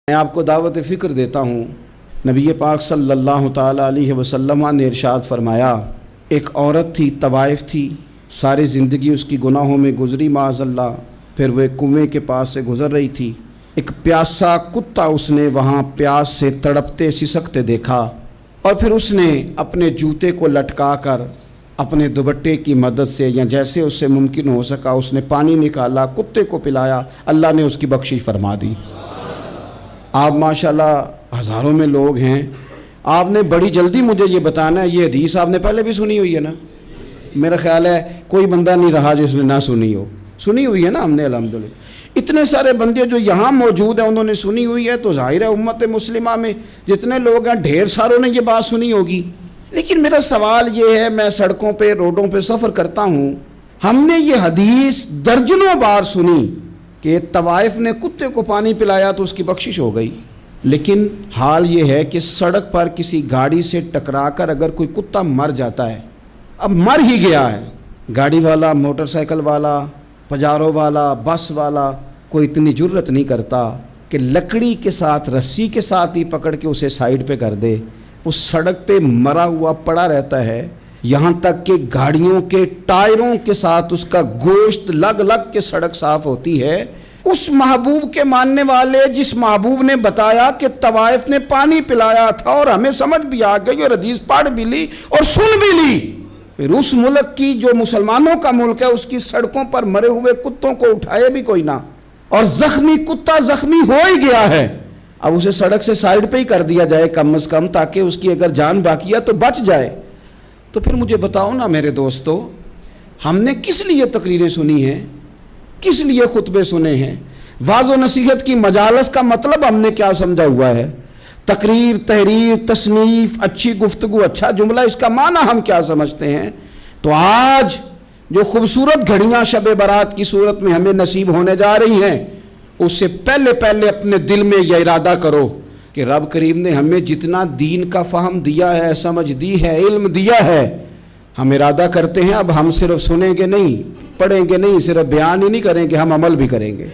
میں آپ کو دعوت فکر دیتا ہوں۔ نبی پاک صلی اللہ تعالیٰ علیہ وسلم نے ارشاد فرمایا، ایک عورت تھی، طوائف تھی، ساری زندگی اس کی گناہوں میں گزری معاذ اللہ۔ پھر وہ ایک کنویں کے پاس سے گزر رہی تھی، ایک پیاسا کتا اس نے وہاں پیاس سے تڑپتے سسکتے دیکھا، اور پھر اس نے اپنے جوتے کو لٹکا کر اپنے دوپٹے کی مدد سے یا جیسے اس سے ممکن ہو سکا اس نے پانی نکالا، کتے کو پلایا، اللہ نے اس کی بخشش فرما دی۔ آپ ماشاءاللہ ہزاروں میں لوگ ہیں، آپ نے بڑی جلدی مجھے یہ بتانا ہے، یہ حدیث آپ نے پہلے بھی سنی ہوئی ہے نا؟ میرا خیال ہے کوئی بندہ نہیں رہا جس نے نہ سنی ہو، سنی ہوئی ہے نا ہم نے الحمدللہ۔ اتنے سارے بندے جو یہاں موجود ہیں انہوں نے سنی ہوئی ہے، تو ظاہر ہے امت مسلمہ میں جتنے لوگ ہیں ڈھیر ساروں نے یہ بات سنی ہوگی۔ لیکن میرا سوال یہ ہے، میں سڑکوں پہ روڈوں پہ سفر کرتا ہوں، ہم نے یہ حدیث درجنوں بار سنی کہ طوائف نے کتے کو پانی پلایا تو اس کی بخشش ہو گئی، لیکن حال یہ ہے کہ سڑک پر کسی گاڑی سے ٹکرا کر اگر کوئی کتا مر جاتا ہے، اب مر ہی گیا ہے، گاڑی والا، موٹر سائیکل والا، پجارو والا، بس والا کوئی اتنی جرت نہیں کرتا کہ لکڑی کے ساتھ، رسی کے ساتھ ہی پکڑ کے اسے سائیڈ پہ کر دے۔ وہ سڑک پہ مرا ہوا پڑا رہتا ہے، یہاں تک کہ گاڑیوں کے ٹائروں کے ساتھ اس کا گوشت لگ لگ کے سڑک صاف ہوتی ہے۔ اس محبوب کے ماننے والے جس محبوب نے بتایا کہ طوائف نے پانی پلایا تھا، اور ہمیں سمجھ بھی آ گئی اور حدیث پڑھ بھی لی اور سن بھی لی، پھر اس ملک کی جو مسلمانوں کا ملک ہے اس کی سڑکوں پر مرے ہوئے کتوں کو اٹھائے بھی کوئی نہ، اور زخمی کتا زخمی ہو ہی گیا ہے، اب اسے سڑک سے سائیڈ پہ ہی کر دیا جائے کم از کم، تاکہ اس کی اگر جان باقی ہے تو بچ جائے۔ تو پھر مجھے بتاؤ نا میرے دوستو، ہم نے کس لیے تقریریں سنی ہیں، کس لیے خطبے سنے ہیں؟ واعظ و نصیحت کی مجالس کا مطلب ہم نے کیا سمجھا ہوا ہے؟ تقریر، تحریر، تصنیف، اچھی گفتگو، اچھا جملہ، اس کا معنی ہم کیا سمجھتے ہیں؟ تو آج جو خوبصورت گھڑیاں شب برات کی صورت میں ہمیں نصیب ہونے جا رہی ہیں، اس سے پہلے اپنے دل میں یہ ارادہ کرو کہ رب کریم نے ہمیں جتنا دین کا فہم دیا ہے، سمجھ دی ہے، علم دیا ہے، ہم ارادہ کرتے ہیں اب ہم صرف سنیں گے نہیں، پڑھیں گے نہیں، صرف بیان ہی نہیں کریں گے، ہم عمل بھی کریں گے۔